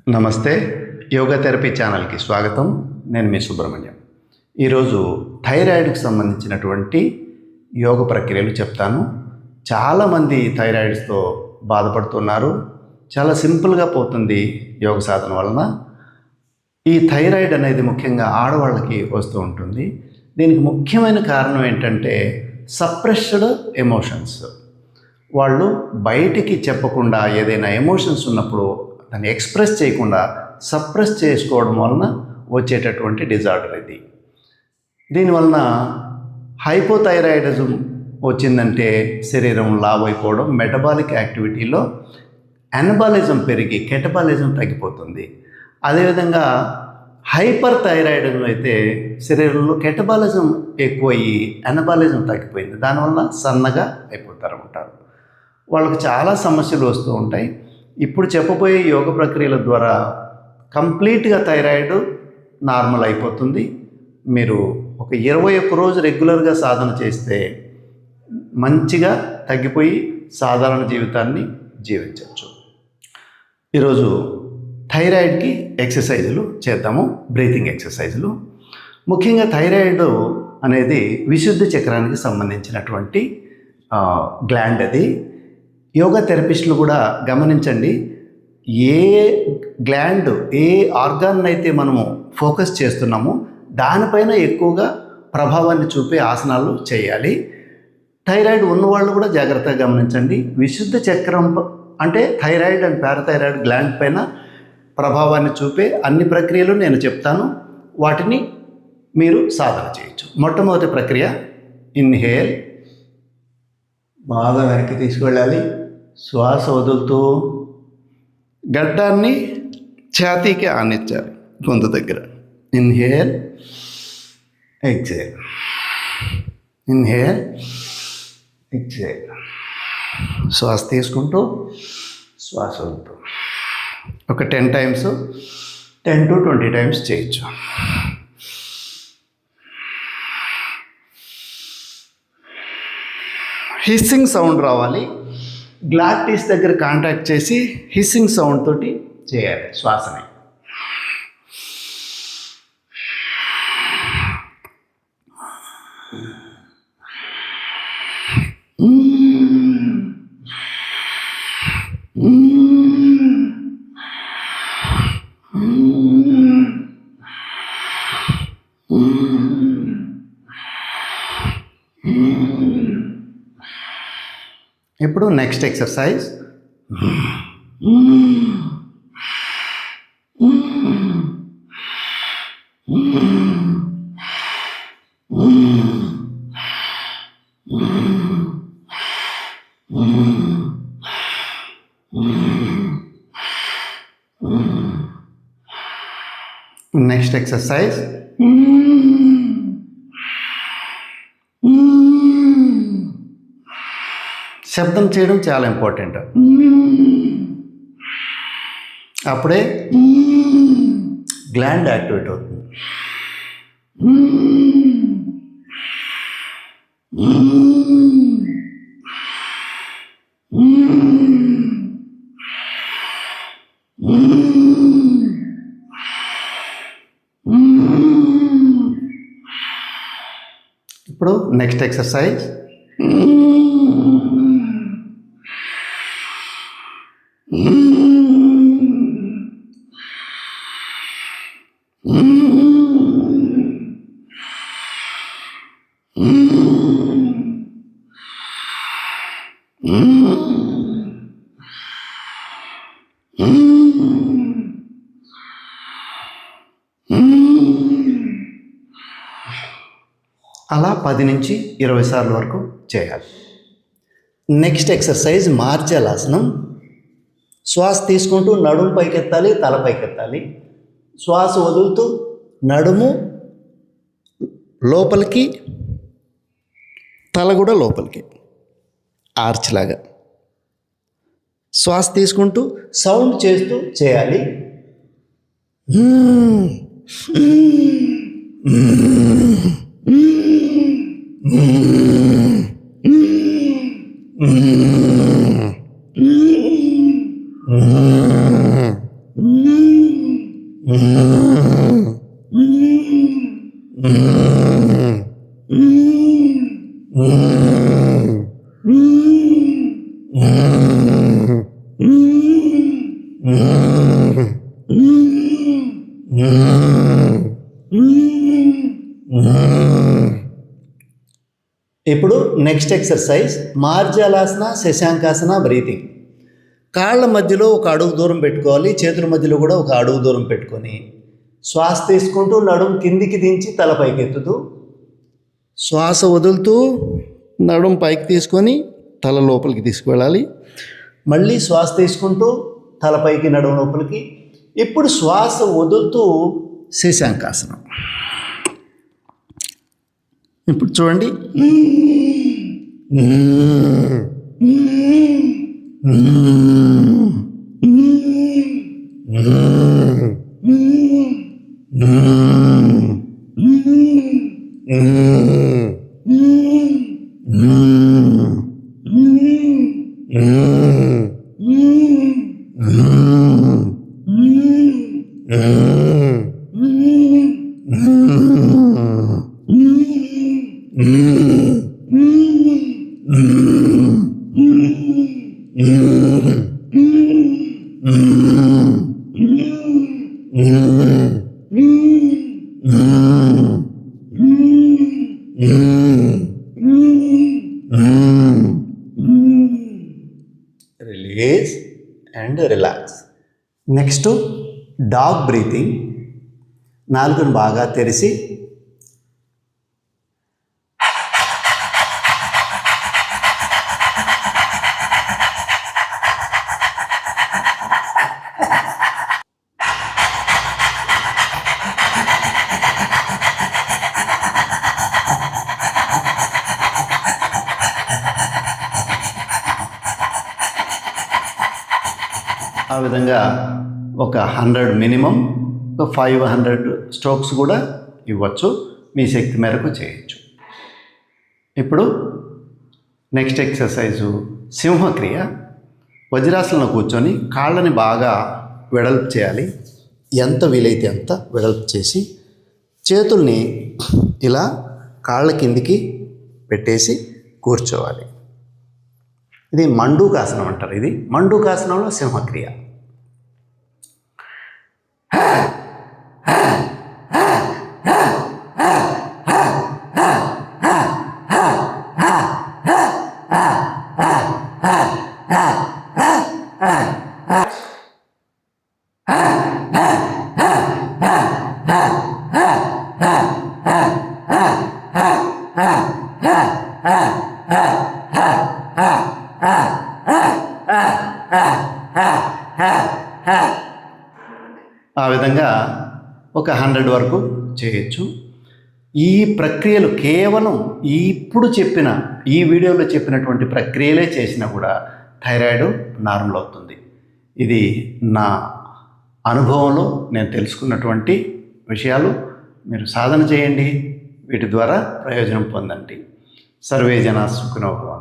నమస్తే. Yoga therapy ఛానల్కి స్వాగతం. నేను మీ సుబ్రహ్మణ్యం. ఈరోజు థైరాయిడ్కి సంబంధించినటువంటి యోగ ప్రక్రియలు చెప్తాను. చాలామంది థైరాయిడ్స్తో బాధపడుతున్నారు. చాలా సింపుల్గా పోతుంది యోగ సాధన వలన. ఈ థైరాయిడ్ అనేది ముఖ్యంగా ఆడవాళ్ళకి వస్తూ ఉంటుంది. దీనికి ముఖ్యమైన కారణం ఏంటంటే సప్రెస్డ్ ఎమోషన్స్. వాళ్ళు బయటికి చెప్పకుండా ఏదైనా ఎమోషన్స్ ఉన్నప్పుడు దాన్ని ఎక్స్ప్రెస్ చేయకుండా సప్రెస్ చేసుకోవడం వలన వచ్చేటటువంటి డిజార్డర్ ఇది. దీనివలన హైపోథైరాయిడిజం వచ్చిందంటే శరీరం లావ్ అయిపోవడం, మెటబాలిక్ యాక్టివిటీలో అనబాలిజం పెరిగి కెటబాలిజం తగ్గిపోతుంది. అదేవిధంగా హైపర్ థైరాయిడిజం అయితే శరీరంలో కెటబాలిజం ఎక్కువయ్యి అనబాలిజం తగ్గిపోయింది. దానివల్ల సన్నగా అయిపోతారు ఉంటారు. వాళ్ళకి చాలా సమస్యలు వస్తూ ఉంటాయి. ఇప్పుడు చెప్పబోయే యోగ ప్రక్రియల ద్వారా కంప్లీట్గా థైరాయిడ్ నార్మల్ అయిపోతుంది. మీరు ఒక 21 రోజు రెగ్యులర్గా సాధన చేస్తే మంచిగా తగ్గిపోయి సాధారణ జీవితాన్ని జీవించవచ్చు. ఈరోజు థైరాయిడ్కి ఎక్సర్సైజులు చేద్దాము. బ్రీతింగ్ ఎక్సర్సైజులు. ముఖ్యంగా థైరాయిడ్ అనేది విశుద్ధ చక్రానికి సంబంధించినటువంటి గ్లాండ్. అది యోగా థెరపిస్టులు కూడా గమనించండి. ఏ గ్లాండ్, ఏ ఆర్గాన్ అయితే మనము ఫోకస్ చేస్తున్నామో దానిపైన ఎక్కువగా ప్రభావాన్ని చూపే ఆసనాలు చేయాలి. థైరాయిడ్ ఉన్నవాళ్ళు కూడా జాగ్రత్తగా గమనించండి. విశుద్ధ చక్రం అంటే థైరాయిడ్ అండ్ పారాథైరాయిడ్ గ్లాండ్ పైన ప్రభావాన్ని చూపే అన్ని ప్రక్రియలు నేను చెప్తాను. వాటిని మీరు సాధన చేయొచ్చు. మొట్టమొదటి ప్రక్రియ ఇన్హేల్. బాగా వెనక్కి తీసుకువెళ్ళాలి. శ్వాస వదులుతూ గడ్డాన్ని ఛాతీకి ఆనించాలి, గొంతు దగ్గర. Inhale, exhale, inhale, exhale. శ్వాస తీసుకుంటూ శ్వాస వదులుతూ ఒక 10 టైమ్స్, 10 to 20 టైమ్స్ చేయొచ్చు. హిస్సింగ్ సౌండ్ రావాలి. గ్లాటిస్ దగ్గర కాంటాక్ట్ చేసి హిస్సింగ్ సౌండ్ తోటి చేయాలి శ్వాసని. ఇప్పుడు నెక్స్ట్ ఎక్సర్సైజ్. Next exercise. శబ్దం చేయడం చాలా ఇంపార్టెంట్. అప్పుడే గ్లాండ్ యాక్టివేట్ అవుతుంది. ఇప్పుడు నెక్స్ట్ ఎక్సర్సైజ్. అలా 10 నుంచి 20 సార్లు వరకు చేయాలి. నెక్స్ట్ ఎక్సర్సైజ్ మార్జలాసనం. శ్వాస తీసుకుంటూ నడుము పైకెత్తాలి, తల పైకెత్తాలి. శ్వాస వదులుతూ నడుము లోపలికి, తల కూడా లోపలికి, ఆర్చ్ లాగా. శ్వాస తీసుకుంటూ సౌండ్ చేస్తూ చేయాలి. ఇప్పుడు నెక్స్ట్ ఎక్సర్సైజ్ మార్జాలాసన, శశాంకాసన, బ్రీతింగ్. కాళ్ళ మధ్యలో ఒక అడుగు దూరం పెట్టుకోవాలి, చేతుల మధ్యలో కూడా ఒక అడుగు దూరం పెట్టుకొని శ్వాస తీసుకుంటూ నడుము కిందికి దించి తల పైకి ఎత్తుతూ, శ్వాస వదులుతూ నడుము పైకి తీసుకొని తల లోపలికి తీసుకువెళ్ళాలి. మళ్ళీ శ్వాస తీసుకుంటూ తల పైకి నడుము లోపలికి. ఇప్పుడు శ్వాస వదులుతూ శశాంకాసనం. ఇప్పుడు చూడండి. Release and relax. Next dog breathing. నాలుగును బాగా తెరిచి ఆ విధంగా ఒక 100 మినిమం, ఒక 500 స్ట్రోక్స్ కూడా ఇవ్వచ్చు. మీ శక్తి మేరకు చేయొచ్చు. ఇప్పుడు నెక్స్ట్ ఎక్సర్సైజు సింహక్రియ. వజ్రాసనంలో కూర్చొని కాళ్ళని బాగా వెడల్పు చేయాలి. ఎంత వీలైతే అంత వెడల్పు చేసి చేతుల్ని ఇలా కాళ్ళ కిందికి పెట్టేసి కూర్చోవాలి. ఇది మండూకాసనం అంటారు. ఇది మండూకాసనంలో సింహక్రియ. ఆ విధంగా ఒక 100 వరకు చేయొచ్చు. ఈ ప్రక్రియలు కేవలం ఇప్పుడు చెప్పిన ఈ వీడియోలో చెప్పినటువంటి ప్రక్రియలే చేసినా కూడా థైరాయిడ్ నార్మల్ అవుతుంది. ఇది నా అనుభవంలో నేను తెలుసుకున్నటువంటి విషయాలు. మీరు సాధన చేయండి, వీటి ద్వారా ప్రయోజనం పొందండి. సర్వే జనా సుఖినో భవంతు.